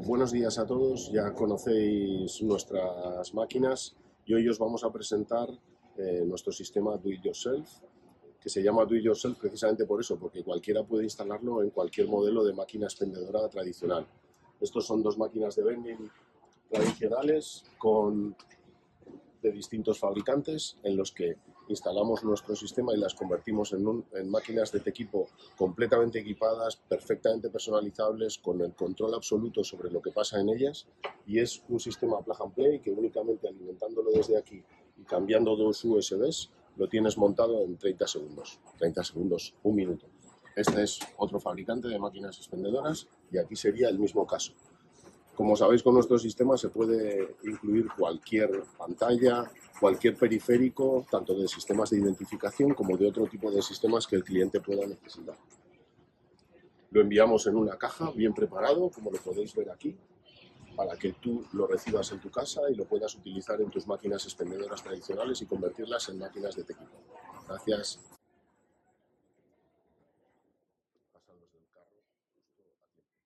Buenos días a todos, ya conocéis nuestras máquinas y hoy os vamos a presentar nuestro sistema Do It Yourself, que se llama Do It Yourself precisamente por eso, porque cualquiera puede instalarlo en cualquier modelo de máquina expendedora tradicional. Estos son dos máquinas de vending tradicionales de distintos fabricantes en los que instalamos nuestro sistema y las convertimos en máquinas de equipo completamente equipadas, perfectamente personalizables, con el control absoluto sobre lo que pasa en ellas, y es un sistema plug and play que únicamente alimentándolo desde aquí y cambiando dos USBs lo tienes montado en 30 segundos, 30 segundos, un minuto. Este es otro fabricante de máquinas expendedoras y aquí sería el mismo caso. Como sabéis, con nuestro sistema se puede incluir cualquier pantalla, cualquier periférico, tanto de sistemas de identificación como de otro tipo de sistemas que el cliente pueda necesitar. Lo enviamos en una caja bien preparado, como lo podéis ver aquí, para que tú lo recibas en tu casa y lo puedas utilizar en tus máquinas expendedoras tradicionales y convertirlas en máquinas de tequila. Gracias. Pasan los del carro justo a tiempo.